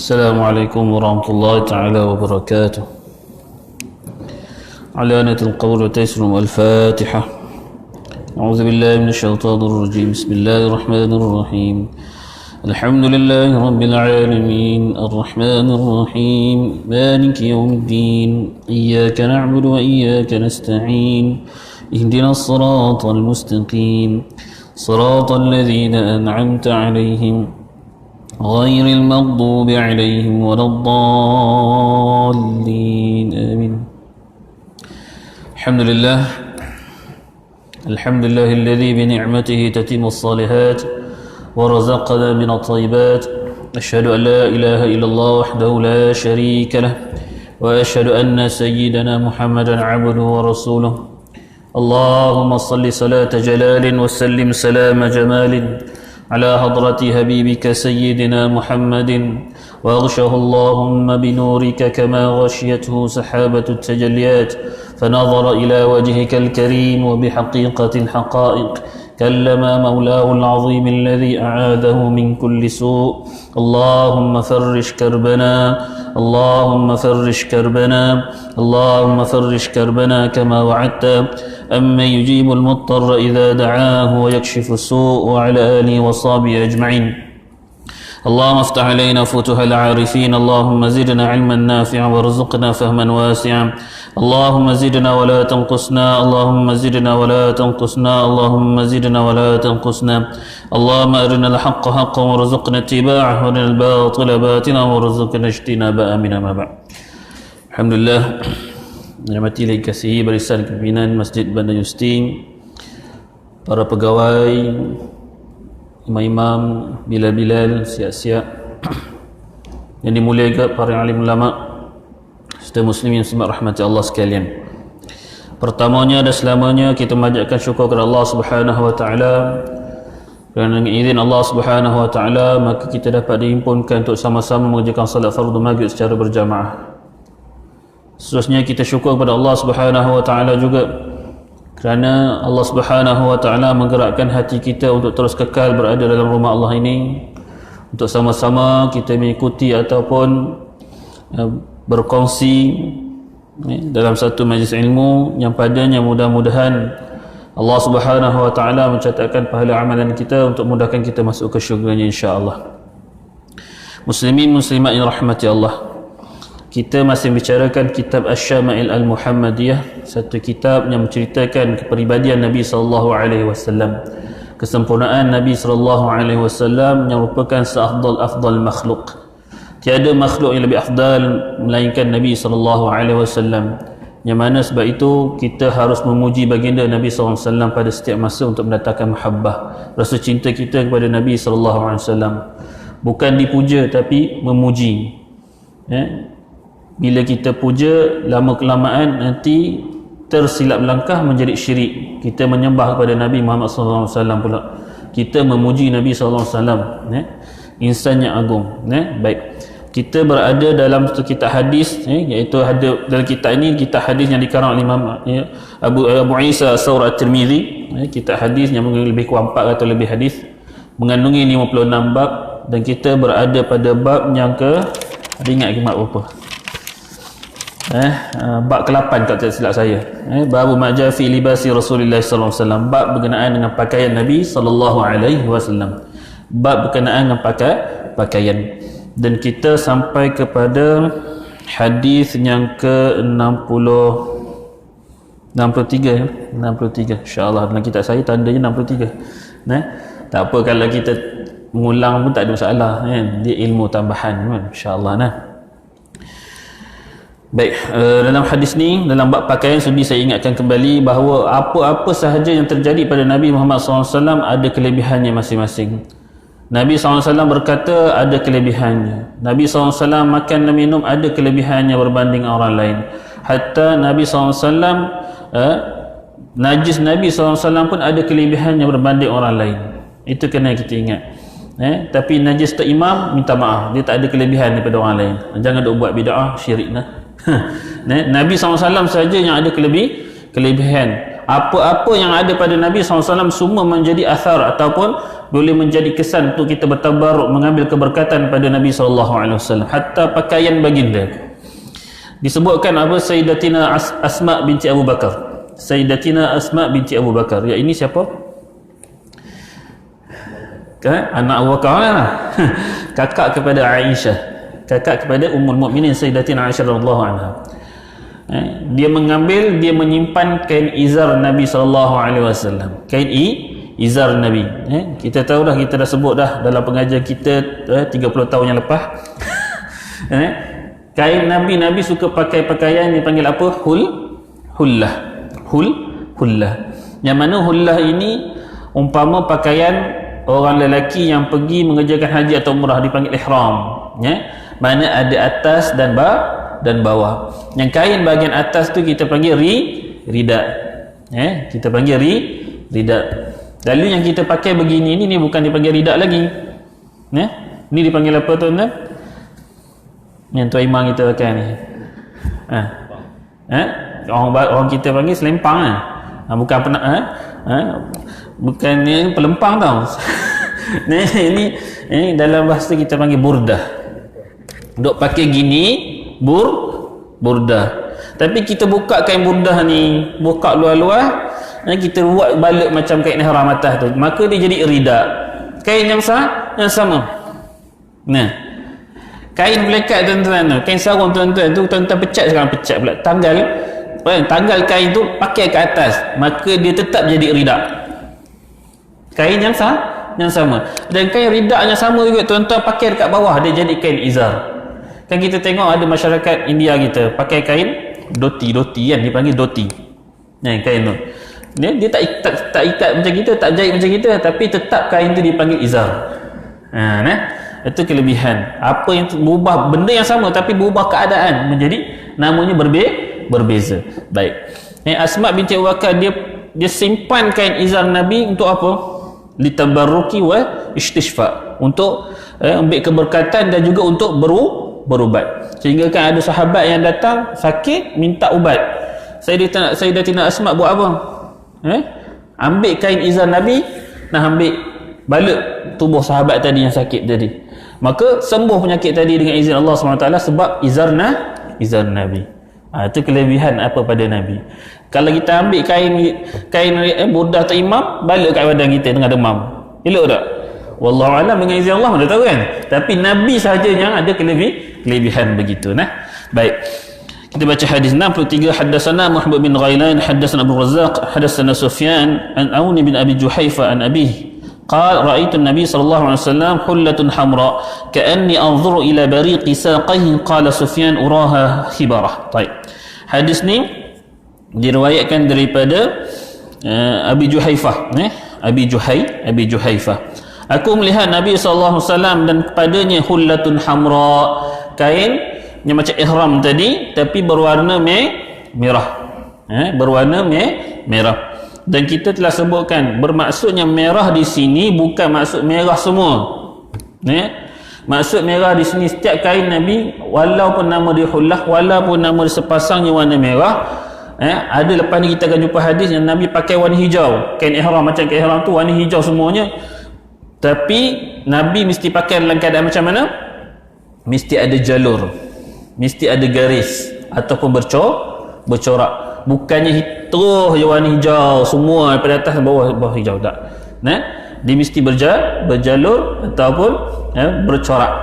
السلام عليكم ورحمة الله تعالى وبركاته. علانة القول وتيسر الفاتحة. أعوذ بالله من الشيطان الرجيم. بسم الله الرحمن الرحيم. الحمد لله رب العالمين الرحمن الرحيم مالك يوم الدين إياك نعبد وإياك نستعين اهدنا الصراط المستقيم صراط الذين أنعمت عليهم غير المغضوب عليهم ولا الضالين آمين. الحمد لله الذي بنعمته تتم الصالحات ورزقنا من الطيبات. أشهد أن لا إله إلا الله وحده لا شريك له وأشهد أن سيدنا محمدا عبده ورسوله. اللهم صل صلاة جلال وسلم سلام جمال على حضرة حبيبك سيدنا محمد واغشه اللهم بنورك كما غشيته سحابة التجليات فنظر إلى وجهك الكريم وبحقيقة الحقائق كلم مولاه العظيم الذي أعاذه من كل سوء. اللهم فرج كربنا اللهم فرج كربنا اللهم فرج كربنا كما وعدت أمن يجيب المضطر إذا دعاه ويكشف السوء وعلى آله وصحبه أجمعين. اللهم افتح علينا فتوح العارفين. اللهم زدنا علما نافعا وارزقنا فهما واسعا. اللهم زدنا ولا تنقصنا اللهم زدنا ولا تنقصنا اللهم زدنا ولا تنقصنا. اللهم أرنا الحق حقا وارزقنا اتباعه وأرنا الباطل باطلا وارزقنا اجتنابه. آمين. ما بعد. Alhamdulillah, dirahmati dan dikasihi barisan pimpinan Masjid Bandar Justin, para pegawai, imam-imam, bilal-bilal, siap-siap yang dimuliakan para alim ulama serta muslimin semua rahmati Allah sekalian. Pertamanya dan selamanya kita memanjatkan syukur kepada Allah Subhanahu wa taala. Kerana dengan izin Allah Subhanahu wa taala maka kita dapat dihimpunkan untuk sama-sama mengerjakan salat fardu maghrib secara berjamaah. Seterusnya kita syukur kepada Allah Subhanahu wa taala juga kerana Allah Subhanahu wa taala menggerakkan hati kita untuk terus kekal berada dalam rumah Allah ini untuk sama-sama kita mengikuti ataupun berkongsi dalam satu majlis ilmu yang padanya mudah-mudahan Allah Subhanahu wa taala mencatatkan pahala amalan kita untuk mudahkan kita masuk ke syurga-Nya insya-Allah. Muslimin muslimat yang rahmati Allah, kita masih bicarakan kitab Asy-Syama'il Al-Muhammadiyah, satu kitab yang menceritakan kepribadian Nabi sallallahu alaihi wasallam, kesempurnaan Nabi sallallahu alaihi wasallam yang merupakan seafdal-afdal makhluk. Tiada makhluk yang lebih afdal melainkan Nabi sallallahu alaihi wasallam. Yang mana sebab itu kita harus memuji baginda Nabi sallallahu alaihi wasallam pada setiap masa untuk mendatangkan mahabbah, rasa cinta kita kepada Nabi sallallahu alaihi wasallam. Bukan dipuja tapi memuji. Bila kita puja, lama kelamaan nanti tersilap langkah menjadi syirik. Kita menyembah kepada Nabi Muhammad SAW pula. Kita memuji Nabi SAW, insan yang agung. Baik. Kita berada dalam satu kitab hadis, iaitu ada dalam kitab ini kitab hadis yang dikarang oleh Imam Abu Isa As-Sawr At-Tirmidzi. Kitab hadis yang mengandungi lebih kurang 4 atau lebih hadis, mengandungi 56 bab, dan kita berada pada bab yang ada ingat ke bab berapa? Bab ke-8 tak silap saya. Bab maja fi libasi Rasulullah sallallahu alaihi wasallam, bab berkenaan dengan pakaian Nabi sallallahu alaihi wasallam. Bab berkenaan dengan pakaian. Dan kita sampai kepada hadis yang ke-63 insya-Allah. Dalam kitab saya tandanya 63. Tak apa kalau kita mengulang pun tak ada masalah, dia ilmu tambahan insya-Allah. Baik, dalam hadis ni, dalam bab pakaian, sudi saya ingatkan kembali bahawa apa-apa sahaja yang terjadi pada Nabi Muhammad SAW ada kelebihannya masing-masing. Nabi SAW berkata ada kelebihannya. Nabi SAW makan dan minum ada kelebihannya berbanding orang lain. Hatta Nabi SAW najis Nabi SAW pun ada kelebihannya berbanding orang lain. Itu kena kita ingat. Tapi najis tak imam, minta maaf, dia tak ada kelebihan daripada orang lain. Jangan duk buat bid'ah, syirik. Nabi SAW saja yang ada kelebihan. Apa-apa yang ada pada Nabi SAW semua menjadi athar ataupun boleh menjadi kesan untuk kita bertabaruk, mengambil keberkatan pada Nabi SAW. Hatta pakaian baginda disebutkan apa, Sayyidatina Asma binti Abu Bakar. Sayyidatina Asma binti Abu Bakar, ya ini siapa? Anak Abu Bakar lah. Kakak kepada Aisyah, kakak kepada Ummul Mukminin Sayyidatina Aisyah radhiyallahu anha. Dia menyimpan kain izar Nabi SAW, kain izar Nabi. Kita tahu dah, kita dah sebut dah dalam pengajian kita 30 tahun yang lepas. Kain Nabi suka pakai pakaian dipanggil apa? Hullah. Yang mana hullah ini umpama pakaian orang lelaki yang pergi mengerjakan haji atau umrah, dipanggil ihram, mana ada atas dan bawah. Yang kain bahagian atas tu kita panggil rida. Kita panggil rida. Lalu yang kita pakai begini ni bukan dipanggil rida lagi. Ni dipanggil apa tuan-tuan? Yang Tuan Imam kita pakai ni. Orang kita panggil selempang lah. Bukan pernah bukan ni pelempang tau. Ini dalam bahasa kita panggil burdah. Duk pakai gini burdah. Tapi kita buka kain burdah ni, buka luar-luar, kita buat balik macam kain ihram atas tu, maka dia jadi rida. Kain yang sama. Kain melekat tuan-tuan tu, kain sarung tuan-tuan tu, tuan-tuan pecat sekarang, pecat pula, tanggal kain tu pakai ke atas, maka dia tetap jadi rida. Kain yang sama. Dan kain rida yang sama juga tuan-tuan pakai dekat bawah, dia jadi kain izar. Kan kita tengok ada masyarakat India kita pakai kain doti kan, dipanggil doti. Kain tu dia tak ikat macam kita, tak jahit macam kita, tapi tetap kain tu dipanggil izar. Itu kelebihan. Apa yang berubah, benda yang sama tapi berubah keadaan menjadi namanya berbeza. Baik. Asma binti Abu Bakar dia simpan kain izar Nabi untuk apa? Litabarruki wa istishfa, untuk ambil keberkatan dan juga untuk berubat. Sehingga kan ada sahabat yang datang sakit minta ubat. Sayyidatina Asma buat apa? Ambil kain izar Nabi, nak ambil balik tubuh sahabat tadi yang sakit tadi. Maka sembuh penyakit tadi dengan izin Allah SWT, sebab izar Nabi. Itu kelebihan apa pada Nabi. Kalau kita ambil kain burdah atau imam, balik kat badan kita tengah demam, elok tak? Wallahu alam, dengan izin Allah mana tahu kan. Tapi Nabi sahaja yang ada kelebihan begitu. Baik. Kita baca hadis 63. Haddatsana Muhammad bin Ghailan, haddatsana Abu Razzaq, haddatsana Sufyan an Aun bin Abi Juhaifa an abihi قال رأيت النبي صلى الله عليه وسلم حلة حمراء كأني أنظر إلى بريق ساقيه قال سفيان أراها خبرة. طيب. Hadis ni diriwayatkan daripada Abi Juhaifah, Abi Juhaifah. Aku melihat Nabi SAW dan kepadanya hullatun hamra, kain yang macam ihram tadi tapi berwarna merah. Berwarna merah. Dan kita telah sebutkan, bermaksudnya merah di sini bukan maksud merah semua. Maksud merah di sini setiap kain Nabi, walaupun nama dia hullah, walaupun nama dia sepasangnya warna merah, ada lepas ni kita akan jumpa hadis yang Nabi pakai warna hijau. Kain ihram macam kain ihram tu warna hijau semuanya. Tapi Nabi mesti pakai dalam keadaan macam mana? Mesti ada jalur, mesti ada garis ataupun bercorak. Bukannya terus je warna hijau semua daripada atas bawah hijau, tak. Dia mesti berjalur ataupun bercorak.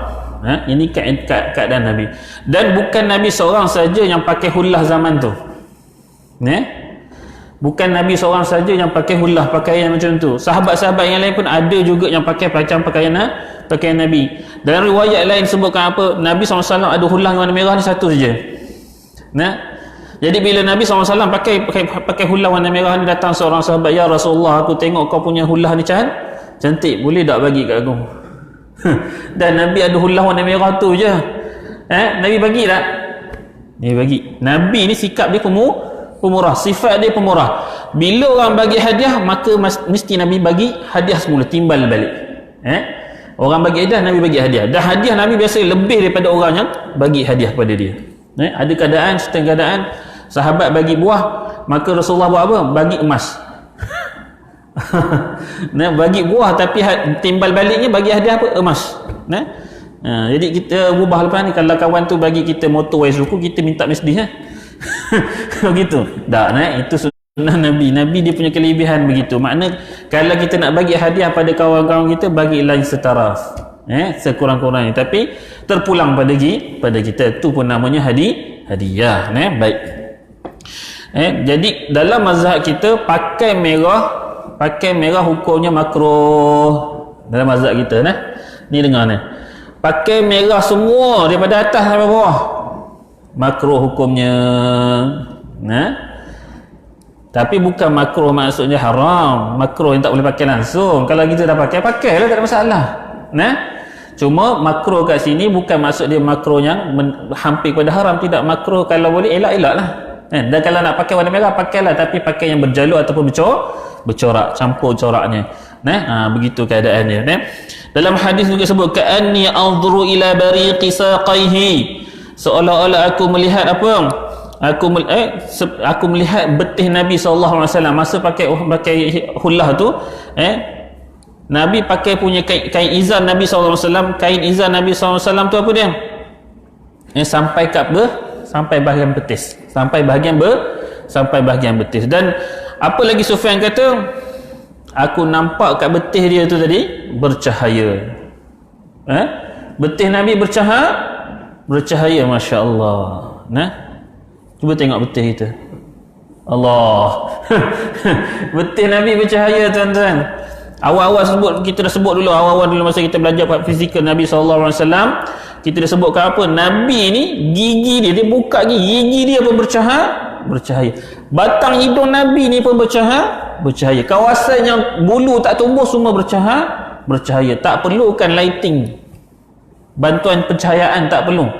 Ini keadaan Nabi. Dan bukan Nabi seorang saja yang pakai hullah zaman tu. Bukan Nabi seorang saja yang pakai hullah, pakaian macam tu. Sahabat-sahabat yang lain pun ada juga yang pakai macam pakaian Nabi. Dalam riwayat lain sebutkan apa? Nabi SAW ada hullah warna merah ni satu saja. Jadi bila Nabi SAW pakai hullah warna merah ni, datang seorang sahabat, "Ya Rasulullah, aku tengok kau punya hullah ni cantik, boleh tak bagi kat aku?" Dan Nabi ada hullah warna merah tu je. Nabi bagi tak? Nabi bagi. Nabi ni sikap dia pemurah, sifat dia pemurah. Bila orang bagi hadiah, maka mesti Nabi bagi hadiah semula, timbal balik. Orang bagi hadiah, Nabi bagi hadiah. Dan hadiah Nabi biasa lebih daripada orang yang bagi hadiah pada dia. Ada setengah keadaan sahabat bagi buah, Maka Rasulullah buat apa? Bagi emas. Nah, bagi buah tapi timbal baliknya bagi hadiah apa? Emas. Nah, jadi kita ubah lepas ni, kalau kawan tu bagi kita motor suku, kita minta Mercedes begitu. Tak, itu sunnah Nabi. Nabi dia punya kelebihan begitu. Makna kalau kita nak bagi hadiah pada kawan-kawan kita, bagilah setaraf, sekurang-kurangnya, tapi terpulang pada kita. Itu pun namanya hadiah. Baik. Jadi dalam mazhab kita pakai merah hukumnya makruh. Dalam mazhab kita ni dengar ni. Pakai merah semua daripada atas sampai bawah, makruh hukumnya. Tapi bukan makruh maksudnya haram. Makruh yang tak boleh pakai langsung. Kalau kita dah pakailah, tak ada masalah. Cuma makruh kat sini bukan maksud dia makruh yang hampir kepada haram. Tidak, makruh kalau boleh elak-elaklah. Dan kalau nak pakai warna merah, pakailah, tapi pakai yang berjalur ataupun bercorak, campur coraknya. Begitu keadaannya. Dalam hadis juga sebut ka'anni anzuru ila bariqi saqaihi, seolah-olah aku melihat apa? Aku melihat betih Nabi sallallahu alaihi wasallam masa pakai hullah tu. Nabi pakai punya kain izar Nabi sallallahu alaihi wasallam. Kain izar Nabi sallallahu alaihi wasallam tu apa dia? Sampai kat sampai bahagian betis. Sampai bahagian betis. Dan apa lagi Sufyan kata? Aku nampak kat betih dia tu tadi bercahaya. Betih Nabi bercahaya, masya-Allah. Cuba tengok betih kita. Allah. Betih Nabi bercahaya, tuan-tuan. Awal-awal kita dah sebut dulu, masa kita belajar fizikal Nabi sallallahu alaihi wasallam, kita dah sebutkan apa? Nabi ni gigi dia buka gigi dia pun bercahaya. Batang hidung Nabi ni pun bercahaya. Kawasan yang bulu tak tumbuh semua bercahaya. Tak perlukan lighting, bantuan pencahayaan tak perlu.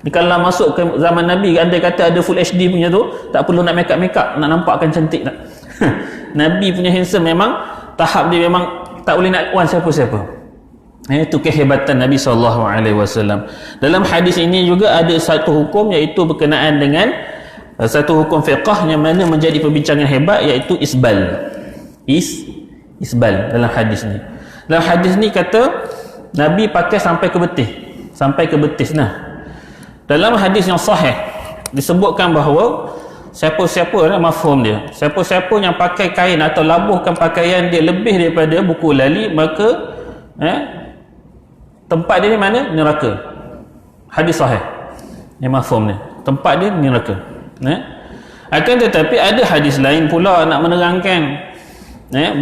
Kalau masuk ke zaman Nabi, andai kata ada full HD punya tu, tak perlu nak make up, nak nampakkan cantik tak. Nabi punya handsome memang tahap dia memang tak boleh nak wan siapa-siapa. Itu kehebatan Nabi SAW. Dalam hadis ini juga ada satu hukum, iaitu berkenaan dengan satu hukum fiqh yang mana menjadi perbincangan hebat, iaitu isbal. Isbal dalam hadis ni. Dalam hadis ni kata Nabi pakai sampai ke betis. Dalam hadis yang sahih disebutkan bahawa siapa-siapa mafhum dia, siapa-siapa yang pakai kain atau labuhkan pakaian dia lebih daripada buku lali, maka tempat dia di mana? Neraka. Hadis sahih. Yang mafhum dia, tempat dia neraka. Akan tetapi ada hadis lain pula nak menerangkan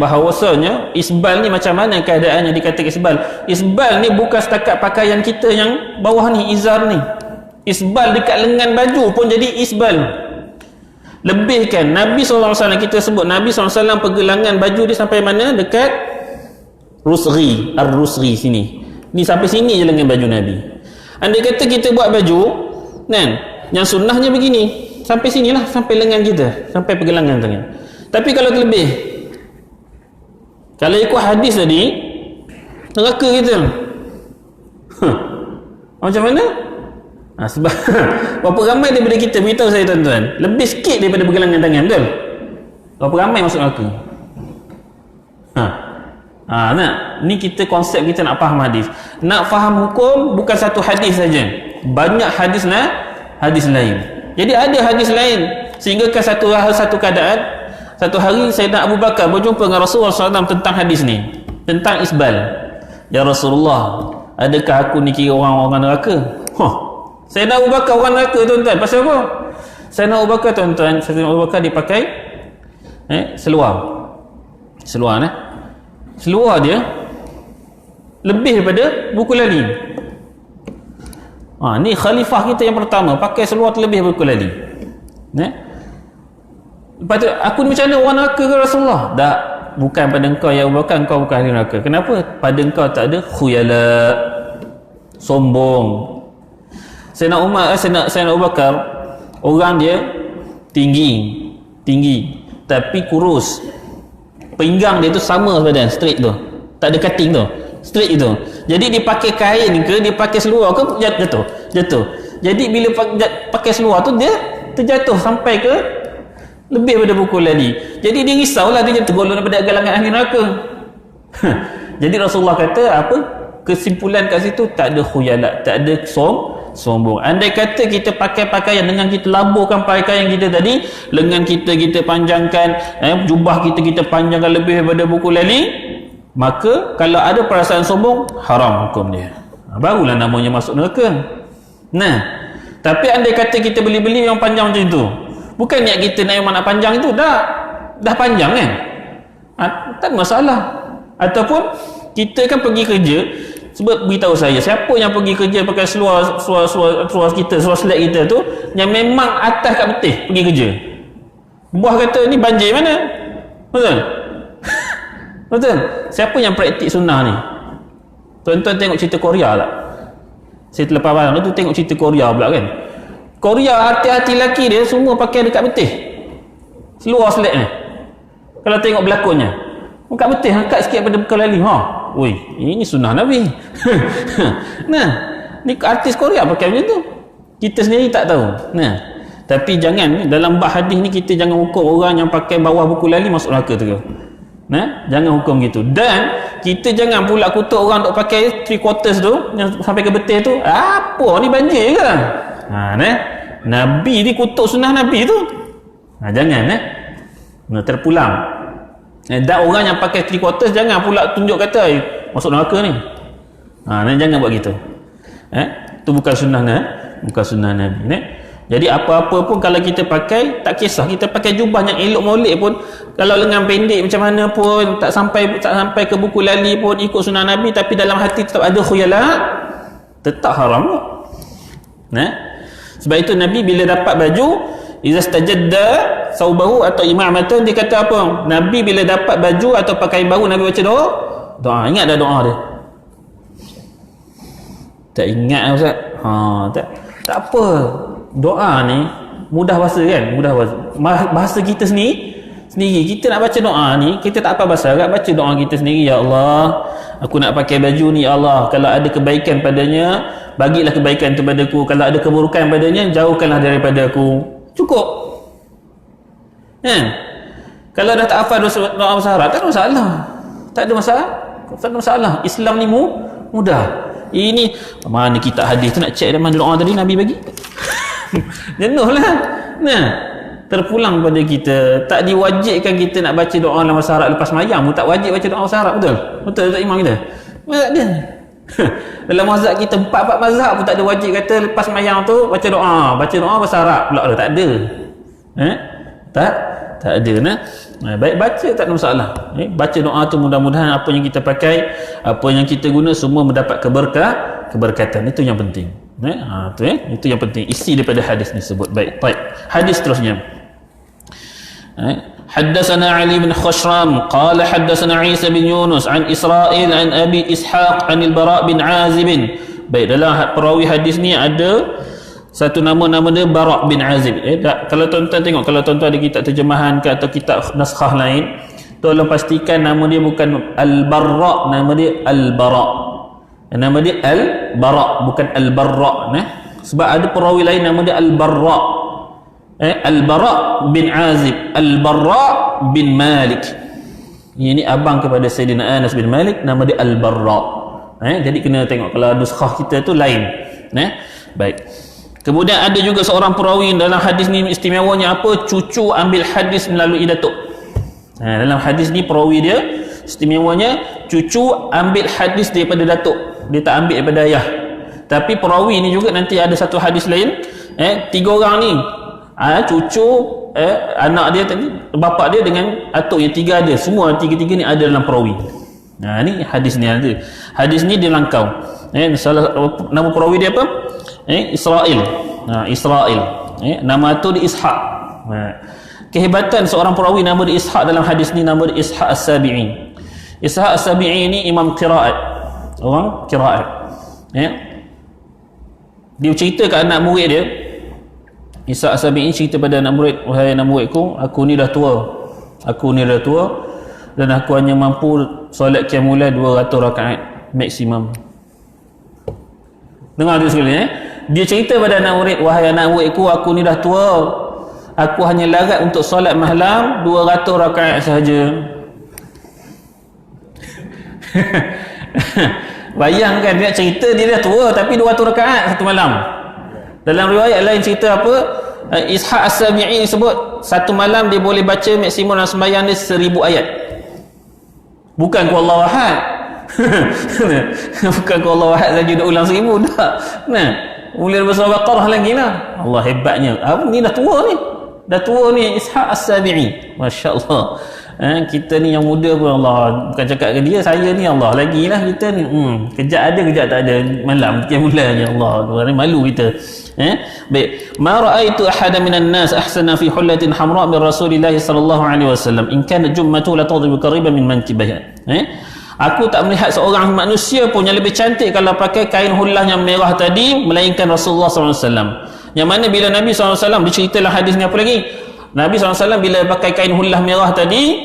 bahawasanya isbal ni macam mana keadaannya dikatakan isbal. Isbal ni bukan setakat pakaian kita yang bawah ni, izar ni. Isbal dekat lengan baju pun jadi isbal. Lebihkan Nabi SAW, kita sebut Nabi SAW pergelangan baju dia sampai mana? Dekat rusghi, ar-rusghi sini. Ni sampai sini je lengan baju Nabi. Andai kata kita buat baju yang sunnahnya begini, sampai sinilah, sampai lengan kita, sampai pergelangan tangan. Tapi kalau terlebih, kalau ikut hadis tadi, neraka kita. Macam mana? Sebab berapa ramai daripada kita, beritahu saya tuan-tuan, lebih sikit daripada pergelangan tangan, betul? Berapa ramai masuk neraka? Ni kita konsep kita nak faham hadis. Nak faham hukum bukan satu hadis saja. Banyak hadis lain. Jadi ada hadis lain, sehingga kan satu keadaan, satu hari Sayyidina Abu Bakar berjumpa dengan Rasulullah SAW tentang hadis ni, tentang isbal. Ya Rasulullah, adakah aku ni kira orang-orang neraka? Sayyidina Abu Bakar orang neraka, tuan-tuan. Pasal apa? Sayyidina Abu Bakar, tuan-tuan, Sayyidina Abu Bakar dipakai seluar dia lebih daripada buku lali. Ni khalifah kita yang pertama pakai seluar terlebih buku lali. Lepas tu, aku ni macam mana orang neraka ke Rasulullah? Tak, bukan pada engkau ya Abu Bakar, engkau bukan ahli neraka. Kenapa? Pada engkau tak ada khuyala, sombong. Sayyidina Abu Bakar, orang dia tinggi tapi kurus. Pinggang dia tu sama badan, straight tu, tak ada cutting tu, straight itu. Jadi dia pakai kain ke, dia pakai seluar ke, jatuh. Jadi bila pakai seluar tu, dia terjatuh sampai ke Lebih daripada pukul lali. Jadi dia risaulah, dia tergolong daripada galangan ahli neraka. Jadi Rasulullah kata apa? Kesimpulan kat situ, tak ada khuyalat, tak ada sombong. Andai kata kita pakai pakaian dengan kita laburkan pakaian kita tadi, lengan kita panjangkan, jubah kita panjangkan lebih daripada buku lali, maka kalau ada perasaan sombong, haram hukum dia. Barulah namanya masuk neraka. Nah, tapi andai kata kita beli yang panjang macam itu, bukan niat kita nak yang mana panjang itu, dah panjang kan, tak ada masalah. Ataupun kita kan pergi kerja, sebab beritahu saya, siapa yang pergi kerja pakai seluar kita, seluar selek kita tu, yang memang atas kat betih pergi kerja. Buah kata ni banjir mana? Betul? Betul? Siapa yang praktik sunnah ni? Tuan-tuan tengok cerita Korea tak? Saya terlepas barang tu tengok cerita Korea pula kan. Korea hati-hati lelaki dia semua pakai dekat betih. Seluar selek ni. Kalau tengok berlakonnya, dekat betih, angkat sikit pada bekal lali. Oi, ini sunnah Nabi. Nah, ni artis Korea pakai macam tu. Kita sendiri tak tahu. Nah, tapi jangan dalam bab hadis ni kita jangan hukum orang yang pakai bawah buku lali masuk neraka tu. Nah, jangan hukum gitu. Dan kita jangan pula kutuk orang duk pakai 3/4 tu yang sampai ke betih tu. Apa ni banjir ke? Nabi ni kutuk sunnah Nabi tu. Jangan terpulang. Dan orang yang pakai 3/4 jangan pula tunjuk kata masuk neraka ni. Jangan buat gitu. Itu bukan sunnah Nabi. Jadi apa-apa pun kalau kita pakai, tak kisah kita pakai jubah yang elok molek pun, kalau lengan pendek macam mana pun, tak sampai ke buku lali pun, ikut sunnah Nabi, tapi dalam hati tetap ada khuyalat, tetap haram. Sebab itu Nabi bila dapat baju, iza stajadda saubahu atau imamatan, dia kata apa? Nabi bila dapat baju atau pakaian baru, Nabi baca doa. Ingat dah doa dia? Tak ingat Ustaz? Tak apa. Doa ni mudah bahasa kan? Bahasa kita sendiri kita nak baca doa ni, kita tak apa bahasa Arab, baca doa kita sendiri. Ya Allah, aku nak pakai baju ni, ya Allah, kalau ada kebaikan padanya, bagilah kebaikan tu padaku, kalau ada keburukan padanya, jauhkanlah daripada aku. Cukup. Kalau dah tak hafal doa bahasa Arab, tak ada masalah. Islam ni mudah. Ini mana kitab hadis tu nak check dari mana doa tadi Nabi bagi? Jenuhlah. Terpulang pada kita, tak diwajibkan kita nak baca doa dalam bahasa Arab lepas mayang pun tak wajib baca doa bahasa Arab, betul tak imam kita? Tak ada. Dalam mazhab kita 4 mazhab pun tak ada wajib kata lepas mayang tu baca doa bahasa Arab pula, tak ada. Tak ada. Baik, baca tak ada masalah. Baca doa tu, mudah-mudahan apa yang kita pakai, apa yang kita guna semua mendapat keberkatan. Itu yang penting. Itu yang penting, isi daripada hadis ni sebut. Baik. Hadis terusnya. حدثنا علي بن خشرم قال حدثنا عيسى بن يونس عن إسرائيل عن أبي إسحاق عن البراء بن عازب. Baik, dalam perawi hadis ni ada satu nama dia Bara' bin Azib. Kalau tuan-tuan tengok, kalau tuan-tuan ada kitab terjemahan ke atau kitab naskah lain, tolong pastikan nama dia bukan Al-Barra', nama dia Al-Bara'. Nama dia Al-Bara', bukan Al-Barra'. Sebab ada perawi lain nama dia Al-Barra'. Al-Bara' bin Azib, Al-Barra' bin Malik. Ini abang kepada Sayyidina Anas bin Malik, nama dia Al-Barra'. Jadi kena tengok kalau nuskah kita tu lain. Baik. Kemudian ada juga seorang perawi dalam hadis ni, istimewanya apa? Cucu ambil hadis melalui datuk. Dalam hadis ni perawi dia istimewanya cucu ambil hadis daripada datuk, dia tak ambil daripada ayah. Tapi perawi ni juga nanti ada satu hadis lain, 3 orang ni, cucu, anak dia tadi, bapa dia dengan atuk yang 3 ada, semua 3 ni ada dalam perawi. Ni hadis ni ada. Hadis ni dia langkau. Salah nama perawi dia apa? Israel. Israel. Nama tu dia Ishaq. Kehebatan seorang perawi nama dia Ishaq dalam hadis ni, nama dia Ishaq As-Sabi'i. Ishaq As-Sabi'i ni imam qiraat. Orang qiraat. Dia cerita ke anak murid dia. Ishaq As-Sabi'i cerita pada anak murid, wahai anak muridku, aku ni dah tua dan aku hanya mampu solat qiyamul lail 200 rakaat maksimum. Dengar tu sekali. Dia cerita pada anak murid, wahai anak muridku, aku ni dah tua, aku hanya larat untuk solat malam 200 rakaat sahaja. Bayangkan, dia cerita dia dah tua tapi 200 rakaat satu malam. Dalam riwayat lain cerita apa, Ishaq As-Sabi'i sebut satu malam dia boleh baca maksimum dalam sembahyang dia 1000 ayat. Bukan ku Allahu Ahad. Bukan ku Allahu Ahad saja dah ulang 1000 dah. Nah, mula surah Baqarah lagi lah. Allah hebatnya. Ni dah tua ni. Dah tua ni Ishaq As-Sabi'i. Masya-Allah. Kita ni yang muda pun Allah, bukan cakap ke dia, saya ni Allah lagi lah kita ni. Kejap ada kejap tak ada, malam tiap mulanya Allah. Malu kita. Baik, ma ra'aitu ahadan minan nas ahsana fi hullatin hamra' min Rasulillah sallallahu alaihi wasallam in kana jummatu la tadhibu qariban min mankibiha. Aku tak melihat seorang manusia pun yang lebih cantik kalau pakai kain hullah yang merah tadi melainkan Rasulullah sallallahu alaihi wasallam. Yang mana bila Nabi sallallahu alaihi wasallam diceritalah hadis ni apa lagi? Nabi SAW bila pakai kain hullah merah tadi,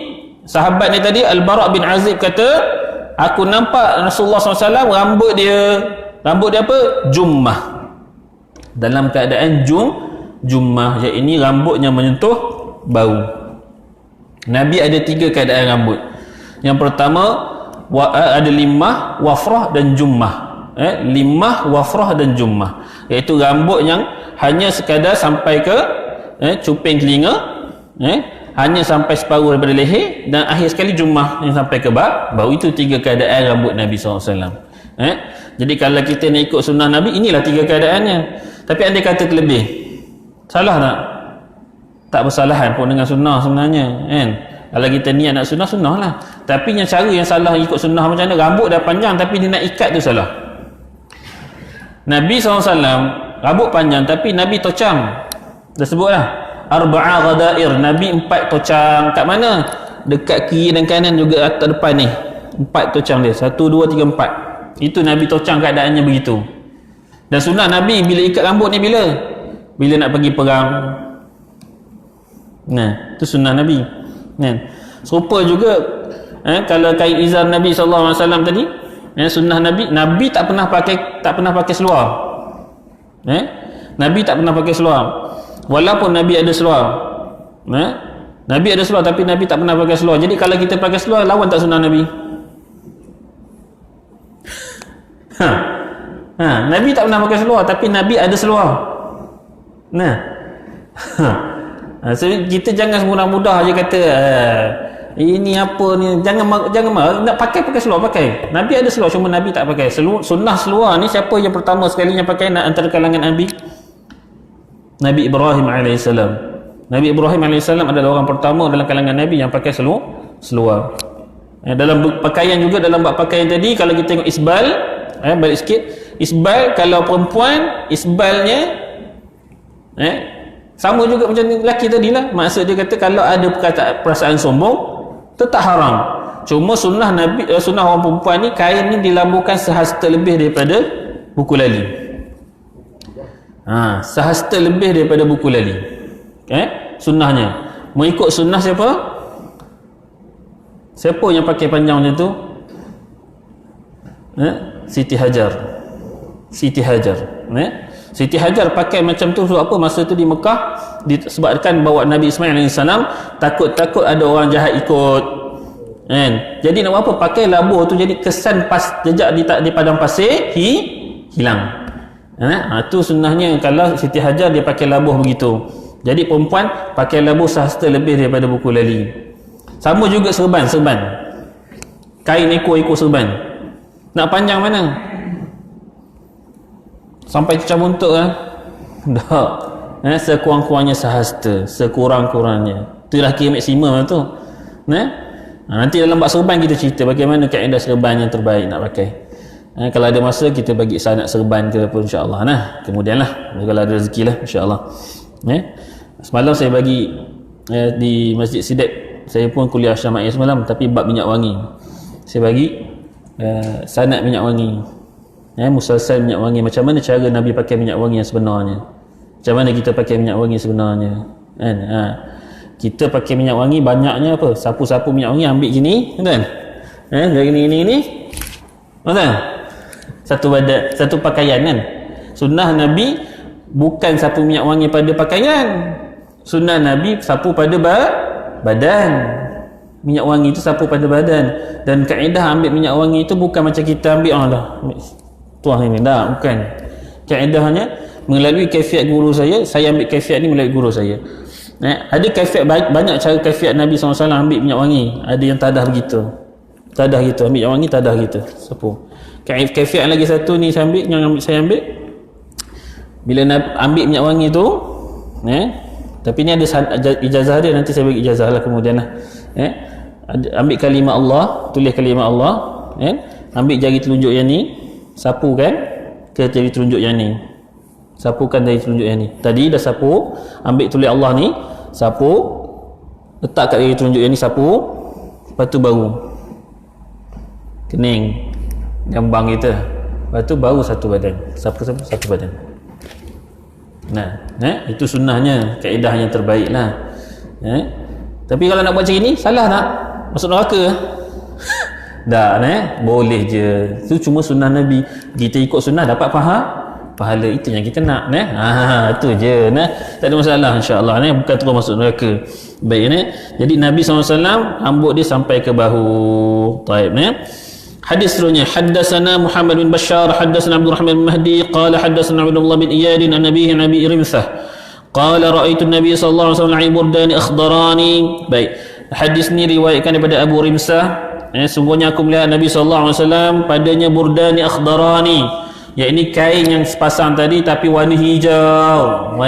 sahabat ni tadi Al-Bara' bin Azib kata, aku nampak Rasulullah SAW rambut dia apa? Jummah. Dalam keadaan jummah, iaitu ini rambutnya menyentuh bau. Nabi ada 3 keadaan rambut. Yang pertama ada limah, wafrah dan jummah. Limah, wafrah dan jummah, iaitu rambut yang hanya sekadar sampai ke cuping telinga, hanya sampai separuh daripada leher, dan akhir sekali jummah yang sampai ke bau. Itu 3 keadaan rambut Nabi SAW. Jadi kalau kita nak ikut sunnah Nabi, inilah 3 keadaannya. Tapi andai kata terlebih, salah tak? Tak bersalahan pun dengan sunnah sebenarnya, kan? Kalau kita niat nak sunnah lah. Tapi yang cara yang salah ikut sunnah macam mana? Rambut dah panjang tapi dia nak ikat tu salah. Nabi SAW rambut panjang tapi Nabi tocang. Dah sebut lah, arba'a ghadair, Nabi 4 tocang. Kat mana? Dekat kiri dan kanan juga, atas depan ni 4 tocang dia, 1, 2, 3, 4. Itu Nabi tocang, keadaannya begitu. Dan sunnah Nabi bila ikat rambut ni bila nak pergi perang. Nah, itu sunnah Nabi. Serupa juga kalau kain izar Nabi SAW tadi, sunnah Nabi tak pernah pakai seluar. Nabi tak pernah pakai seluar. Walaupun Nabi ada seluar, Nabi ada seluar tapi Nabi tak pernah pakai seluar. Jadi kalau kita pakai seluar, lawan tak sunnah Nabi? Nabi tak pernah pakai seluar tapi Nabi ada seluar. So kita jangan mudah-mudah aja kata ini apa ni, jangan nak pakai seluar, pakai. Nabi ada seluar cuma Nabi tak pakai. Sunnah seluar ni siapa yang pertama sekali yang pakai antara kalangan Nabi? Nabi Ibrahim AS. Nabi Ibrahim AS adalah orang pertama dalam kalangan Nabi yang pakai seluar. Dalam pakaian juga, dalam bab pakaian tadi, kalau kita tengok isbal, balik sikit, isbal kalau perempuan, isbalnya sama juga macam lelaki tadi lah. Maksud dia kata kalau ada perasaan sombong, tetap haram. Cuma sunnah Nabi, sunnah orang perempuan ni, kain ni dilambukan sehasta lebih daripada buku lali. Sehasta lebih daripada buku lali. Sunnahnya mengikut sunnah siapa yang pakai panjang macam tu? Siti Hajar. Siti Hajar pakai macam tu sebab apa? Masa tu di Mekah disebabkan bawa Nabi Ismail AS, takut ada orang jahat ikut, jadi nak apa? Pakai labuh tu, jadi kesan jejak di padang pasir hilang. Itu sunnahnya. Kalau Siti Hajar dia pakai labuh begitu. Jadi perempuan pakai labuh sehasta lebih daripada buku lali. Sama juga serban, kain ekor serban, nak panjang mana? Sampai cecah buntut tak. Sekurang-kurangnya sehasta, sekurang-kurangnya. Itulah kira maksimum tu. Nanti dalam bab serban kita cerita bagaimana kaedah serban yang terbaik nak pakai. Kalau ada masa kita bagi sanad serban ke apa, insya-Allah. Kemudianlah kalau ada rezeki lah, insya-Allah. Semalam saya bagi di Masjid Sidek, saya pun kuliah Syama'iyah semalam, tapi bab minyak wangi. Saya bagi sanad minyak wangi. Musalsal minyak wangi, macam mana cara Nabi pakai minyak wangi yang sebenarnya, macam mana kita pakai minyak wangi sebenarnya, kita pakai minyak wangi banyaknya apa, sapu-sapu minyak wangi ambil gini, kan, dari ini betul, satu pakaian, kan. Sunnah Nabi bukan sapu minyak wangi pada pakaian, Sunnah Nabi sapu pada badan. Minyak wangi itu sapu pada badan. Dan kaedah ambil minyak wangi itu bukan macam kita ambil tuang ini, bukan. Kaedahnya melalui kaifiat guru saya ambil kaifiat ni melalui guru saya. Ada kaifiat, banyak cara kaifiat Nabi SAW ambil minyak wangi. Ada yang tadah begitu, ambil minyak wangi tadah gitu, sapu. Kaifiat lagi satu ni saya ambil bila ambil minyak wangi tu, tapi ni ada ijazah dia, nanti saya bagi ijazah lah kemudian lah. Ambil kalimah Allah, tulis kalimah Allah, ambil jari telunjuk yang ni, sapukan ke jari telunjuk yang ni, sapukan jari telunjuk yang ni. Tadi dah sapu, ambil tulis Allah ni, sapu, letak kat jari telunjuk yang ni, sapu, lepas tu baru kening jambang kita, lepas tu baru satu badan, sapu satu badan. Itu sunnahnya, kaedah yang terbaik lah. Tapi kalau nak buat macam ni, salah tak? Masuk neraka? Tak, boleh je. Itu cuma sunnah Nabi. Kita ikut sunnah dapat pahala, itu yang kita nak. Itu je. Tak ada masalah, insya-Allah. Bukan terus masuk neraka. Baik. Jadi Nabi SAW rambut dia sampai ke bahu. Taib. Hadis seterusnya, haddatsana Muhammad bin Bashar, haddatsana Abdul Rahman bin Mahdi, qala haddatsana Abdullah bin Iyad an nabihi Nabi Rimsah, qala ra'aitu an-nabiy sallallahu alaihi wasallam 'ala burdani akhdarani. Baik, hadis ni riwayatkan daripada Abu Rimsah, sungguhnya aku melihat Nabi sallallahu alaihi wasallam padanya burdani akhdarani, iaitu kain yang sepasang tadi tapi warna hijau.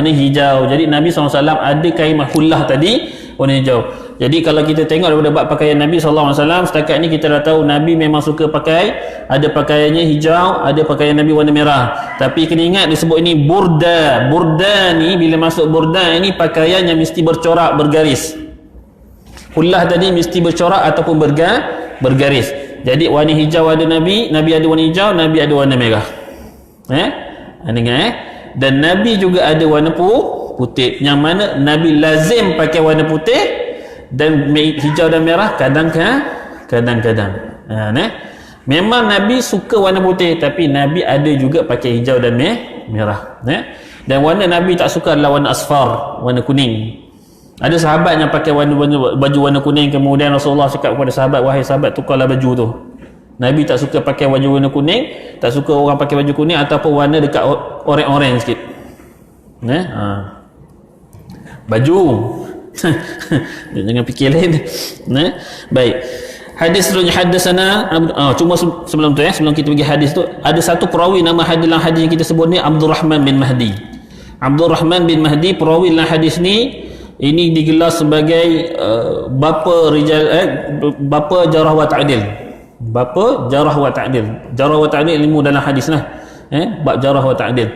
Jadi Nabi SAW ada kain mahullah tadi warna hijau. Jadi kalau kita tengok daripada bab pakaian Nabi SAW, setakat ni kita dah tahu Nabi memang suka pakai, ada pakaiannya hijau, ada pakaian Nabi warna merah. Tapi kena ingat disebut ini burda. Burda ni, bila masuk burda ini pakaian yang mesti bercorak, bergaris. Hullah tadi mesti bercorak ataupun bergaris. Jadi warna hijau ada Nabi ada warna hijau, Nabi ada warna merah. Dan Nabi juga ada warna putih, yang mana Nabi lazim pakai warna putih dan hijau dan merah kadang-kadang. Memang Nabi suka warna putih, tapi Nabi ada juga pakai hijau dan merah. Dan warna Nabi tak suka adalah warna asfar, warna kuning. Ada sahabat yang pakai baju warna kuning, kemudian Rasulullah cakap kepada sahabat, wahai sahabat, tukarlah baju tu. Nabi tak suka pakai baju warna kuning, tak suka orang pakai baju kuning ataupun warna dekat oranye sikit. Baju jangan fikir lain. Baik, hadis seterusnya, haddatsana cuma sebelum tu sebelum kita pergi hadis tu, ada satu perawi nama hadis yang kita sebut ni Abdul Rahman bin Mahdi. Abdul Rahman bin Mahdi perawi dalam hadis ni, ini digelar sebagai bapa jarah wa ta'dil. Bapa jarah wa ta'dil. Jarah wa ta'dil ilmu dalam hadis lah. Bab jarah wa ta'dil.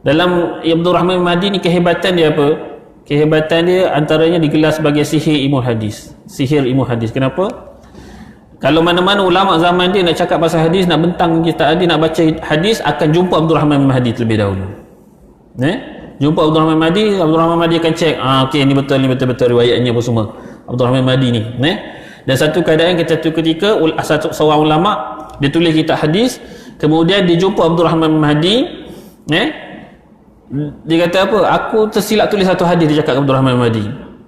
Dalam Abdul Rahman bin Mahdi ni kehebatan dia apa? Kehebatan dia antaranya digelar sebagai sihir ilmu hadis. Kenapa? Kalau mana-mana ulama zaman dia nak cakap pasal hadis, nak bentang kita nak baca hadis, akan jumpa Abdul Rahman bin Mahdi terlebih dahulu. Jumpa Abdul Rahman bin Mahdi akan cek, okey, ni betul riwayatnya apa semua. Abdul Rahman bin Mahdi ni. Dan satu keadaan ketika seorang ulama dia tulis kitab hadis, kemudian dia jumpa Abdul Rahman bin Mahdi, dia kata apa? Aku tersilap tulis satu hadis, dia cakap Abdul Rahman bin Mahdi.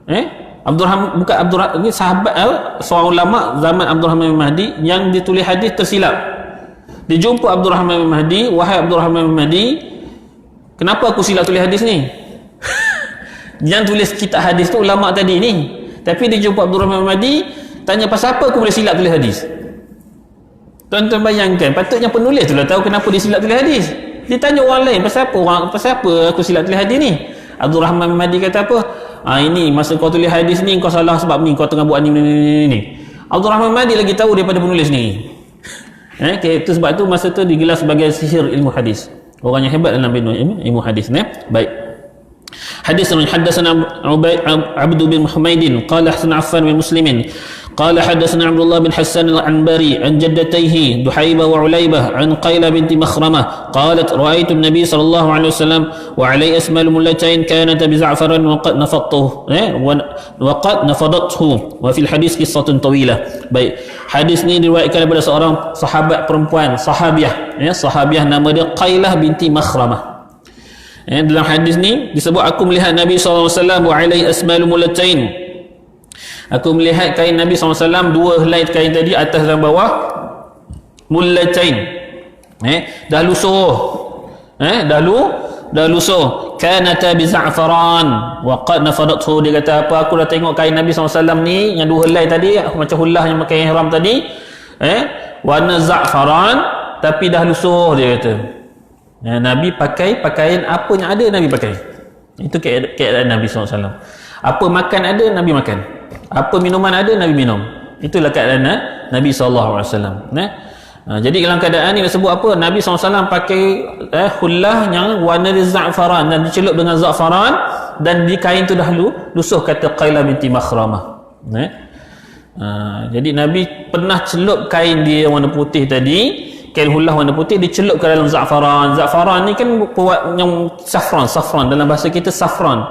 Ini sahabat, seorang ulama zaman Abdul Rahman bin Mahdi yang ditulis hadis tersilap. Dia jumpa Abdul Rahman bin Mahdi, wahai Abdul Rahman bin Mahdi, kenapa aku silap tulis hadis ni? Yang tulis kitab hadis tu ulama tadi ni. Tapi dia jumpa Abdul Rahman bin Mahdi, tanya pasal apa aku boleh silap tulis hadis. Tuan-tuan bayangkan, patutnya penulis tu lah tahu kenapa dia silap tulis hadis. Dia tanya orang lain, pasal apa aku silap tulis hadis ni? Abdul Rahman bin Mahdi kata apa? Ini masa kau tulis hadis ni kau salah sebab ni, kau tengah buat ni. Abdul Rahman bin Mahdi lagi tahu daripada penulis ni. Itu sebab tu masa tu digelar sebagai sihir ilmu hadis. Orang yang hebat dalam ilmu hadis. Baik. Hadis haddatsana Abdu bin Humaidin qala hasan Affan bin Muslimin قال حدثنا عبد الله بن حسان العنبري عن جدتيه دحيبة وعليبة عن قيلة بنت مخرمة قالت رأيت النبي صلى الله عليه وسلم وعليه أسمال ملتين كانت بزعفران وقد نفضته وفي الحديث قصة طويلة. Baik, hadis ni diriwayatkan daripada seorang sahabat perempuan, sahabiah nama dia Qailah binti Makhramah. Dalam hadis ni disebut aku melihat Nabi SAW wa alaihi asmalu mulatain. Aku melihat kain Nabi SAW, dua helai kain tadi, atas dan bawah, mulatain. Dah lusuh. Dah lusuh. Kanata bi za'faran wa qad nafadathu. Dia kata apa, aku dah tengok kain Nabi SAW ni yang dua helai tadi, macam hullah yang pakai ihram tadi, warna za'faran, tapi dah lusuh, dia kata. Nabi pakai pakaian apa yang ada, Nabi pakai. Itu keadaan Nabi SAW. Apa makan ada, Nabi makan. Apa minuman ada, Nabi minum. Itulah keadaan Nabi SAW. Jadi dalam keadaan ni disebut apa, Nabi SAW pakai hullah yang warna za'faran dan dicelup dengan za'faran, dan di kain tu dah lusuh, kata Qailah binti Makhramah. Jadi Nabi pernah celup kain dia warna putih tadi, kain hullah warna putih, dicelup ke dalam za'faran. Za'faran ni kan buat yang safran dalam bahasa kita, safran.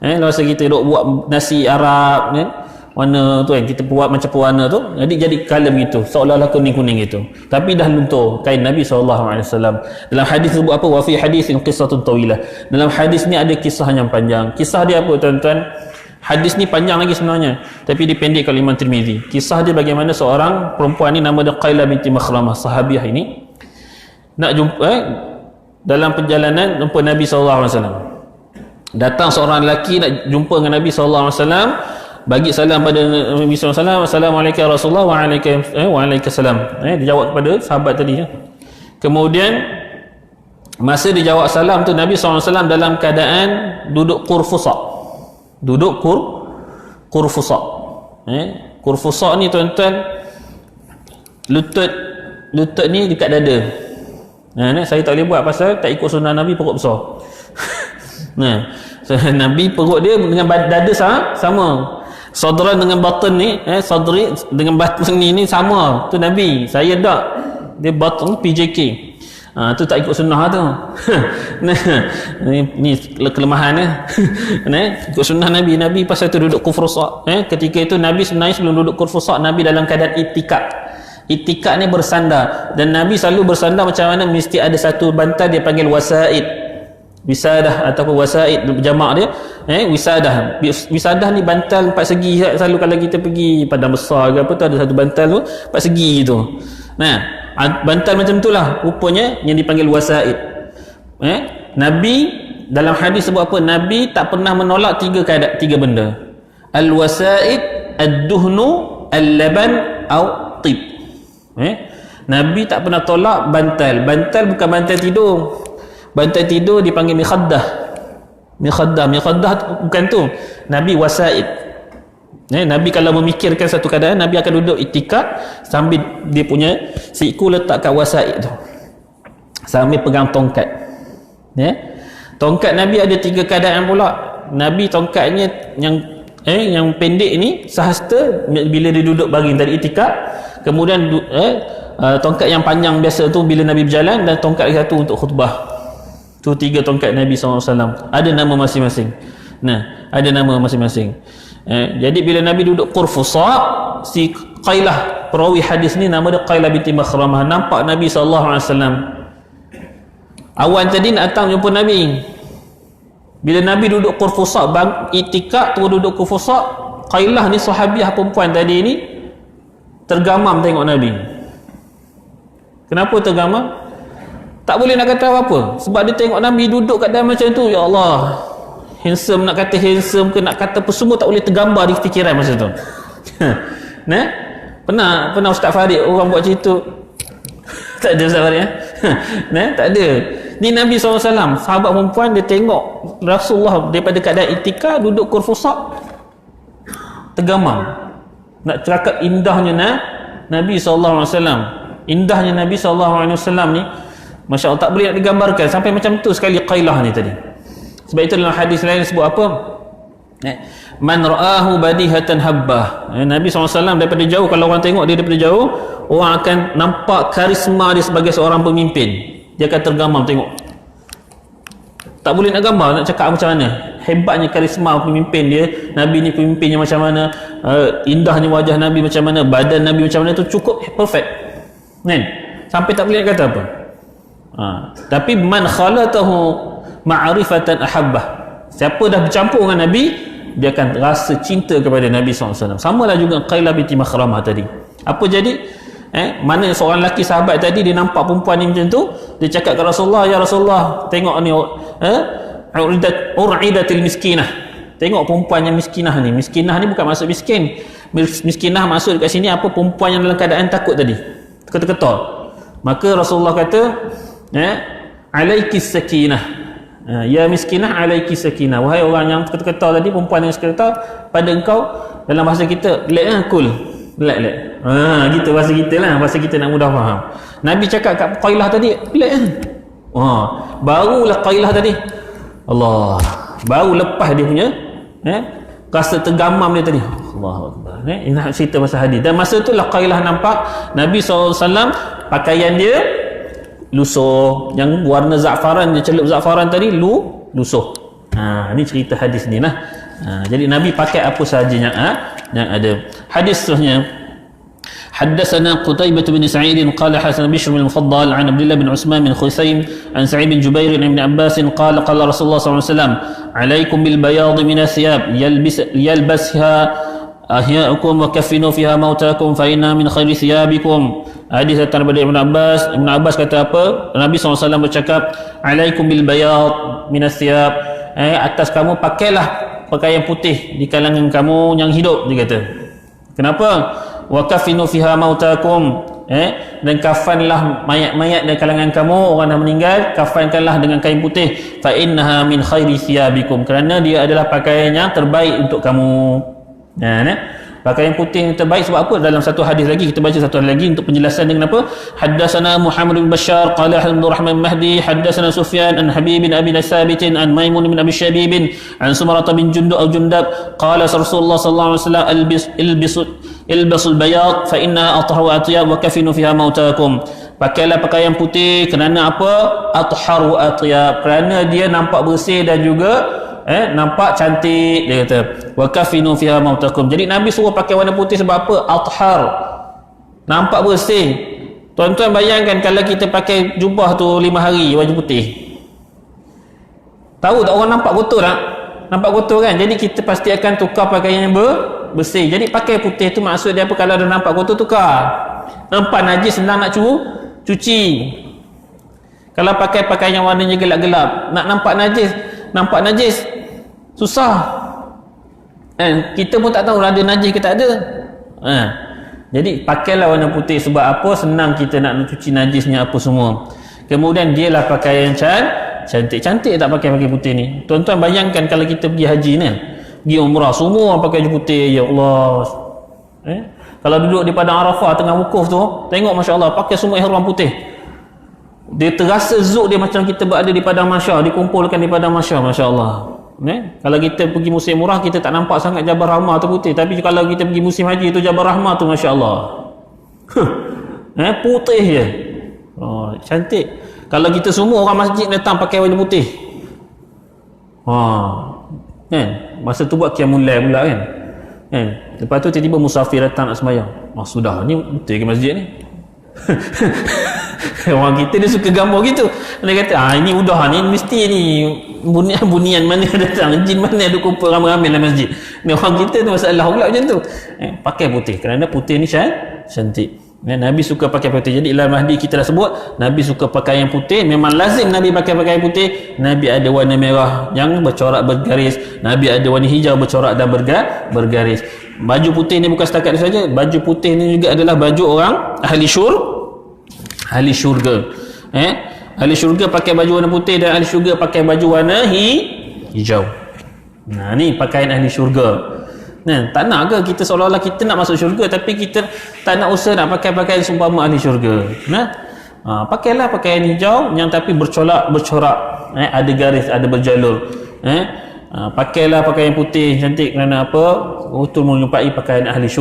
Dalam bahasa kita duk buat nasi Arab kan, warna tu kan, kita buat macam pewarna tu, jadi colour begitu, seolah-olah kuning-kuning gitu, tapi dah luntur kain Nabi SAW. Dalam hadis sebut apa, wa fi hadisin qissatun tawilah. Dalam hadis ni ada kisah yang panjang. Kisah dia apa tuan-tuan? Hadis ni panjang lagi sebenarnya, tapi dipendek oleh Imam Tirmizi. Kisah dia bagaimana seorang perempuan ni, nama dia Qailah binti Makhramah, sahabiah ini, nak jumpa dalam perjalanan jumpa Nabi SAW. Datang seorang lelaki nak jumpa dengan Nabi SAW, bagi salam pada Nabi SAW. Assalamualaikum Rasulullah, waalaikumsalam. Dia jawab kepada sahabat tadi. Kemudian masa dia jawab salam tu, Nabi SAW dalam keadaan duduk kurfusa. Duduk kurfusa. Kurfusa ni tuan-tuan, lutut ni dekat dada. Saya tak boleh buat pasal tak ikut sunnah Nabi, perut besar. Nabi perut dia dengan dada sama. Sadran dengan batan ni, sadri dengan batan ni sama. Tu Nabi. Saya tak. Dia batan PJK. Tu tak ikut sunnah tu. Ni kelemahan ikut sunnah Nabi. Nabi pasal tu duduk kufrusa. Ketika itu Nabi sebenarnya sebelum duduk kufrusa, Nabi dalam keadaan itikad. Itikad ni bersandar, dan Nabi selalu bersandar macam mana, mesti ada satu bantal dia panggil wasaid. Wisadah ataupun wasaid, jamak dia wisadah ni bantal 4 segi. Selalu kalau kita pergi padang besar ke apa tu, ada satu bantal tu 4 segi tu. Bantal macam itulah rupanya yang dipanggil wasaid. Nabi dalam hadis sebut apa, Nabi tak pernah menolak tiga benda. Al-wasaid, ad-duhnu, al-laban, au tib. Nabi tak pernah tolak bantal. Bantal bukan bantal tidur. Bantal tidur dipanggil mikhaddah. Mikhaddah bukan tu. Nabi wasaid. Nabi kalau memikirkan satu keadaan, Nabi akan duduk itikad sambil dia punya siku letak kat wasaid tu, sambil pegang tongkat. Tongkat Nabi ada 3 keadaan pula. Nabi tongkatnya yang pendek ni sahasta bila dia duduk baring tadi itikad. Kemudian tongkat yang panjang biasa tu bila Nabi berjalan, dan tongkat lagi satu untuk khutbah. Tu 3 tongkat Nabi SAW. Ada nama masing-masing. Ada nama masing-masing. Jadi bila Nabi duduk kurfusa, si Qailah, perawi hadis ni nama dia Qailah binti Makhramah, nampak Nabi SAW. Awan tadi nak datang jumpa Nabi. Bila Nabi duduk kurfusa, itikad tu duduk kurfusa, Qailah ni sahabiah perempuan tadi ni tergamam tengok Nabi. Kenapa tergamam? Tak boleh nak kata apa-apa, sebab dia tengok Nabi duduk kat dalam macam tu. Ya Allah, handsome, nak kata handsome ke nak kata apa semua tak boleh tergambar di fikiran masa tu. Pernah Ustaz Farid orang buat cerita? Tak ada Ustaz Farid tak ada. Ni Nabi SAW, sahabat perempuan, dia tengok Rasulullah daripada keadaan itikad duduk kurfusa, tergamam. Nak cakap indahnya Nabi SAW. Indahnya Nabi SAW ni, Masya Allah, tak boleh nak digambarkan. Sampai macam tu sekali Qailah ni tadi. Sebab itu dalam hadis lain sebut apa, man ra'ahu badihatan habbah. Nabi SAW daripada jauh, kalau orang tengok dia daripada jauh, orang akan nampak karisma dia sebagai seorang pemimpin. Dia akan tergamam tengok. Tak boleh nak gambar, nak cakap macam mana hebatnya karisma pemimpin dia. Nabi ni pemimpinnya macam mana, indahnya wajah Nabi macam mana, badan Nabi macam mana, tu cukup perfect sampai tak boleh nak kata apa. Tapi man khalatahu ma'rifatan ahabbah. Siapa dah bercampur dengan Nabi, dia akan rasa cinta kepada Nabi SAW. Samalah juga Qailah binti Makhramah tadi. Apa jadi? Mana seorang lelaki sahabat tadi, dia nampak perempuan ni macam tu, dia cakap ke Rasulullah, ya Rasulullah, tengok ni uridatil miskinah. Tengok perempuan yang miskinah ni. Miskinah ni bukan maksud miskin. Miskinah maksud dekat sini apa? Perempuan yang dalam keadaan takut tadi, ketar-ketar. Maka Rasulullah kata, alaikis sakinah, ya miskinah alaikis sakinah. Wahai orang yang ketar-ketar tadi, perempuan yang ketar, pada engkau, dalam bahasa kita, kul, gitu bahasa kita lah, bahasa kita nak mudah faham. Nabi cakap kat Qailah tadi, barulah Qailah tadi, Allah, baru lepas dia punya rasa tergamam dia tadi. Allahu Akbar. Ini nak cerita pasal hadis. Dan masa tu lah Qailah nampak Nabi SAW pakaian dia lusuh, yang warna za'faran, dia celup za'faran tadi lusuh. Ini cerita hadis ni lah. Jadi Nabi pakai apa sahaja yang ada. Hadis seterusnya, حدثنا قتيبة بن سعيد قال حدثنا بشر بن المفضل عن عبد الله بن عثمان بن خثيم عن سعيد بن جبير عن ابن عباس قال قال رسول الله صلى الله عليه وسلم عليكم بالبياض من الثياب يلبسها أحياؤكم وكفنوا فيها موتاكم فإنها من خير ثيابكم. Hadis datang daripada Ibn Abbas. Ibn Abbas kata apa? Nabi SAW bercakap, alaikum bil bayad min athiyab, atas kamu pakailah pakaian putih di kalangan kamu yang hidup, dia kata. Kenapa? Wa kafinu fiha mautakum, dan kafanlah mayat-mayat dari kalangan kamu, orang dah meninggal, kafankanlah dengan kain putih, fa innaha min khairi thiyabikum, kerana dia adalah pakaian yang terbaik untuk kamu. Pakaian putih yang terbaik sebab apa? Dalam satu hadis lagi, kita baca satu lagi untuk penjelasan dengan apa? Haddatsana Muhammad bin Bashar qala Abdul Rahman Mahdi haddatsana Sufyan an Habib bin Abi Thabit an Maimun bin Abi Shabib an Sumrah bin Jundab qala Rasulullah sallallahu alaihi wasallam ilbasul bayad fa inna atharu atyab wa kafinu fiha mautakum. Pakailah pakaian putih kerana apa? Atharu atyab, kerana dia nampak bersih dan juga nampak cantik, dia kata. Wa kafinu fiha mautakum. Jadi Nabi suruh pakai warna putih sebab apa? Athhar, nampak bersih. Tuan-tuan bayangkan kalau kita pakai jubah tu 5 hari baju putih, tahu tak orang nampak kotor tak? Nampak kotor kan? Jadi kita pasti akan tukar pakaian yang bersih. Jadi pakai putih tu maksud dia apa? Kalau dah nampak kotor, tukar. Nampak najis, senang nak cuci. Kalau pakai pakaian yang warnanya gelap-gelap, nak nampak najis susah. Kita pun tak tahu ada najis ke tak ada. Jadi pakailah warna putih sebab apa? Senang kita nak cuci najisnya apa semua. Kemudian dialah pakaian cantik tak pakai putih ni. Tuan-tuan bayangkan kalau kita pergi haji ni, pergi umrah, semua pakai baju putih, ya Allah. Kalau duduk di padang Arafah tengah wukuf tu, tengok masya-Allah pakai semua ihram putih. Dia terasa zuk dia macam kita berada di padang mahsyar, dikumpulkan di padang mahsyar, masya-Allah. Kalau kita pergi musim murah, kita tak nampak sangat Jabal Rahmah tu putih, tapi kalau kita pergi musim haji tu, Jabal Rahmah tu masya-Allah putih je. Cantik. Kalau kita semua orang masjid datang pakai baju putih, masa tu buat qiyamul lail pula kan. Lepas tu tiba-tiba musafir datang nak sembahyang, sudah ni betul ke masjid ni? Orang kita dia suka gambar gitu. Dia kata, ini udah ni mesti ni bunian mana datang, jin mana ada kumpul ramai-ramai dalam masjid. Ni orang kita tu masalah pula macam tu. Pakai putih kerana putih ni cantik. Nabi suka pakai putih. Jadi dalam hadis kita dah sebut Nabi suka pakaian putih. Memang lazim Nabi pakai pakaian putih. Nabi ada warna merah yang bercorak bergaris, Nabi ada warna hijau bercorak dan bergaris. Baju putih ni bukan setakat itu saja. Baju putih ni juga adalah baju orang ahli syurga. Ahli syurga pakai baju warna putih dan ahli syurga pakai baju warna hijau. Ni pakaian ahli syurga. Tak nak ke kita seolah-olah kita nak masuk syurga, tapi kita tak nak usaha nak pakai pakaian seumpama ahli syurga. Pakailah pakaian hijau yang tapi bercorak, ada garis, ada berjalur. Pakailah pakaian putih cantik kerana apa? Untuk menyerupai pakaian ahli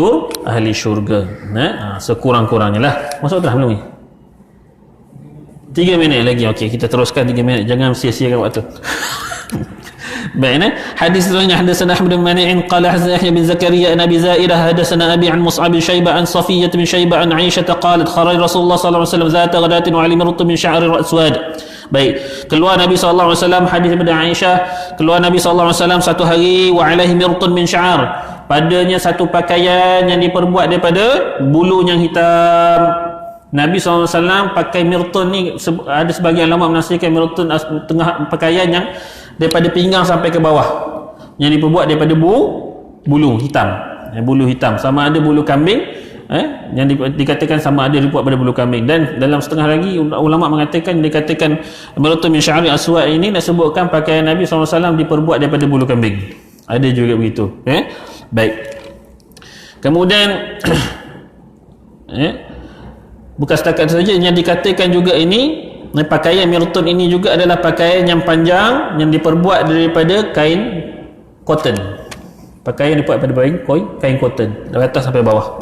syurga. Sekurang-kurangnya lah. Masuk dah belum ni? 3 minit lagi. Okey, kita teruskan 3 minit. Jangan sia-siakan waktu. Baik, hadis selanjutnya hadatsana Ahmad bin Mani'in qala hadatsana Yahya bin Zakaria an Abi Zaidah hadatsana Abi an Mus'ab bin Shaybah an Safiyyah bin Shaybah an Aisyah qalat kharaja Rasulullah sallallahu alaihi wasallam zata ghadatin wa ali marut min sya'ri al-aswad Baik, keluar Nabi sallallahu alaihi wasallam, hadis daripada Aisyah, keluar Nabi sallallahu alaihi wasallam satu hari wa alaihi mirtun min sya'ar. Padanya satu pakaian yang diperbuat daripada bulu yang hitam. Nabi SAW pakai mirtun ni, ada sebagian ulama menafsirkan mirtun tengah pakaian yang daripada pinggang sampai ke bawah, yang diperbuat daripada bulu hitam. Bulu hitam, sama ada bulu kambing, yang dikatakan sama ada dibuat pada bulu kambing. Dan dalam setengah lagi ulama mengatakan, dikatakan mirtun min sya'ri aswad ini disebutkan pakaian Nabi SAW diperbuat daripada bulu kambing. Ada juga begitu. Baik. Kemudian bukan setakat saja yang dikatakan juga ini, pakaian mirtun ini juga adalah pakaian yang panjang yang diperbuat daripada kain cotton. Pakaian dibuat daripada kain cotton dari atas sampai bawah.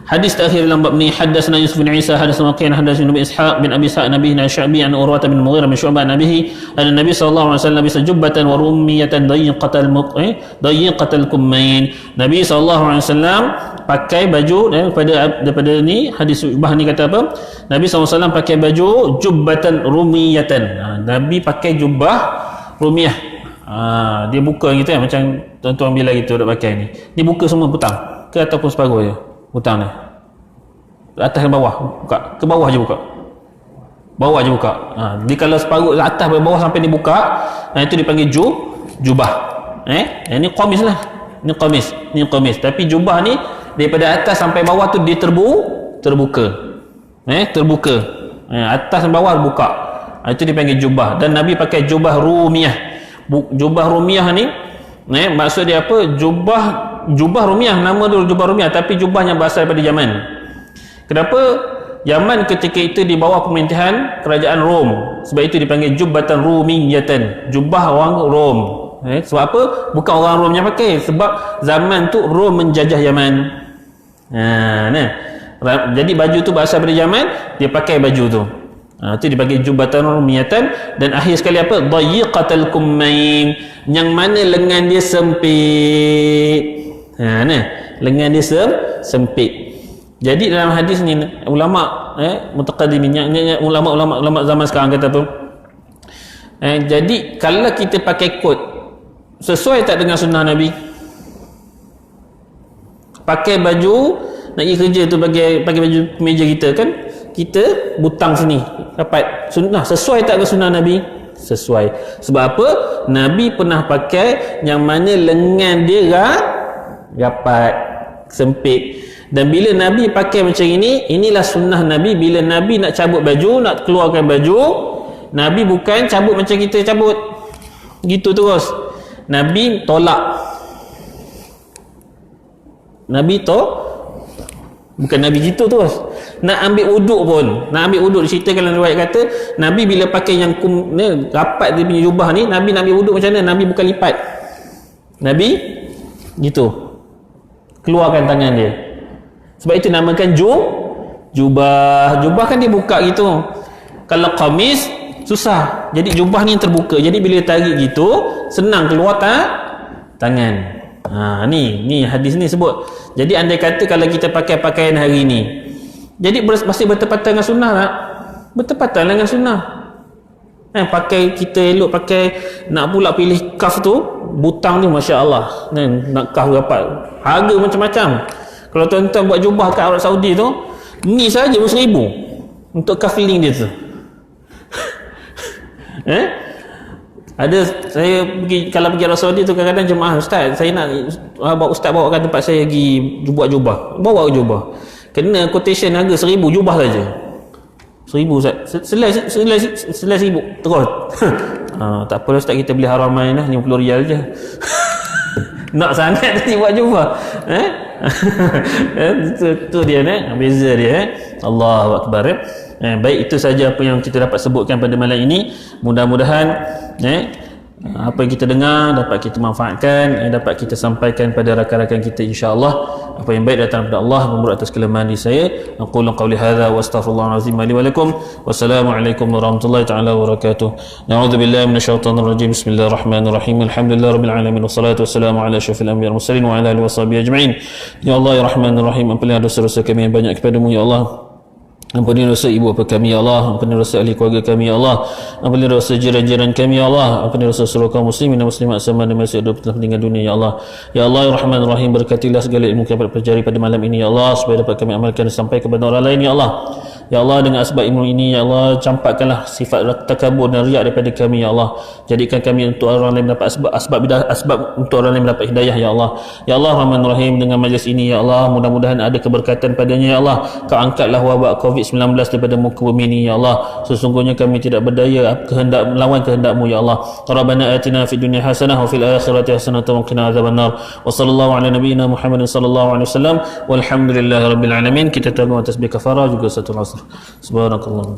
Hadis terakhir dalam bab ni, hadatsana Yusuf bin Isa hadatsana Waqi' hadatsana Nabi Ishaq bin Abi Sa'id Nabi Sya'bi an Urwah bin Mughirah bin Syu'bah Nabi anna Nabi sallallahu alaihi wasallam bisa jubbatan wa rumiyatan dayiqatal kummain. Nabi sallallahu alaihi wasallam pakai baju daripada ni, hadis Syu'bah ni kata apa? Nabi sallallahu alaihi wasallam pakai baju jubbatan rumiyatan. Nabi pakai jubbah rumiyah. Dia buka gitu macam tuan-tuan bila gitu dak pakai ni. Dia buka semua butang ke ataupun separuh je? Butang ni atas dan bawah, buka ke bawah je, buka bawah je buka. Dia kalau separuh atas dan bawah sampai dibuka, itu dipanggil jubah. Ini qamis lah, ini qamis. Tapi jubah ni daripada atas sampai bawah tu dia terbuka. Atas dan bawah buka. Itu dipanggil jubah. Dan Nabi pakai jubah rumiyah. Jubah rumiyah ni maksud dia apa? Jubah rumiyah, nama dulu jubah rumiyah, tapi jubahnya berasal daripada Yaman. Kenapa? Yaman ketika itu di bawah pemerintahan kerajaan Rom, sebab itu dipanggil jubbatan rumiyatan, jubah orang Rom. Sebab apa? Bukan orang Rom yang pakai, sebab zaman tu Rom menjajah Yaman. Jadi baju tu berasal daripada Yaman, dia pakai baju tu. Itu dipanggil jubbatan rumiyatan. Dan akhir sekali apa? Dayiqatal kummain, yang mana lengan dia sempit. Lengan dia sempit. Jadi dalam hadis ni ulama mutaqaddimin, ulama zaman sekarang kata apa? Jadi kalau kita pakai kot, sesuai tak dengan sunnah Nabi? Pakai baju nak pergi kerja tu, pakai baju meja kita kan, kita butang sini rapat, sunnah sesuai tak dengan sunnah Nabi? Sesuai. Sebab apa? Nabi pernah pakai yang mana lengan dia rapat, sempit. Dan bila Nabi pakai macam ini, inilah sunnah Nabi. Bila Nabi nak cabut baju, nak keluarkan baju, Nabi bukan cabut macam kita cabut gitu terus. Nabi tolak. Bukan Nabi gitu terus. Nak ambil uduk pun, diceritakan dalam riwayat kata Nabi bila pakai yang rapat dia punya jubah ni, Nabi nak ambil uduk macam mana? Nabi bukan lipat, Nabi gitu, keluarkan tangan dia. Sebab itu namakan jubah. Jubah kan dia buka gitu. Kalau qamis susah, jadi jubah ni yang terbuka. Jadi bila tarik gitu, senang keluar tangan. Ni hadis ni sebut. Jadi andai kata kalau kita pakai pakaian hari ni, jadi pasti bertepatan dengan sunnah tak? Bertepatan dengan sunnah. Pakai kita elok pakai, nak pula pilih kaf tu, butang ni masya-Allah. Nak kaf rapat. Harga macam-macam. Kalau tuan-tuan buat jubah kat Arab Saudi tu, ni saja pun 1,000 untuk kafiling dia tu. Ada saya kalau pergi Arab Saudi tu, kadang-kadang jemaah, ustaz saya nak ustaz bawakan tempat saya pergi buat jubah. Bawa jubah. Kena quotation harga 1,000 jubah saja. 1,000 ustaz. Selai 1,000 terus. Tak apa ustaz, kita beli Haramain lah, 50 riyal je. Nak sangat tadi buat jubah. Itu dia beza dia. Allahu akbar. Baik, itu saja apa yang kita dapat sebutkan pada malam ini. Mudah-mudahan apa yang kita dengar dapat kita manfaatkan, dapat kita sampaikan pada rakan-rakan kita, insya-Allah. Apa yang baik datang daripada Allah, memurah atas kelemahan diri saya. Aqulu qawli hadza wa astaghfirullahal azim li wa lakum. Wassalamualaikum warahmatullahi taala wabarakatuh. Na'udzubillahi minasyaitonir rajim. Bismillahirrahmanirrahim. Alhamdulillahirabbil alamin wassalatu wassalamu ala asyrafil anbiya'i wal mursalin wa ala alihi washabihi ajma'in. Ya Allah ya Rahmanir Rahim, ampunilah dosa-dosa kami yang banyak kepadamu ya Allah. Ampuni dosa ibu bapa kami ya Allah, ampuni dosa ahli keluarga kami ya Allah, ampuni dosa jiran-jiran kami ya Allah, ampuni dosa seluruh kaum muslimin dan muslimat sama ada masih hidup dalam meninggal dunia ya Allah. Ya Allah ya Rahman Rahim, berkatilah segala ilmu kami pelajari pada malam ini ya Allah, supaya dapat kami amalkan sampai kepada orang lain ya Allah. Ya Allah, dengan asbab ilmu ini ya Allah, campakkanlah sifat takabur dan riak daripada kami ya Allah. Jadikan kami untuk orang lain mendapat asbab untuk orang lain mendapat hidayah ya Allah. Ya Allah Rahman Rahim, dengan majlis ini ya Allah, mudah-mudahan ada keberkatan padanya ya Allah. Kau angkatlah wabak COVID-19 daripada muka bumi ini ya Allah. Sesungguhnya kami tidak berdaya melawan kehendak-Mu ya Allah. Rabbana atina fid dunya hasanah wa fil akhirati hasanah wa qina adzabannar. Wa sallallahu ala nabiyyina Muhammadin sallallahu alaihi wasallam walhamdulillahirabbil alamin. Kita tahu tasbih kafara juga satu asr. Subhanakallahumma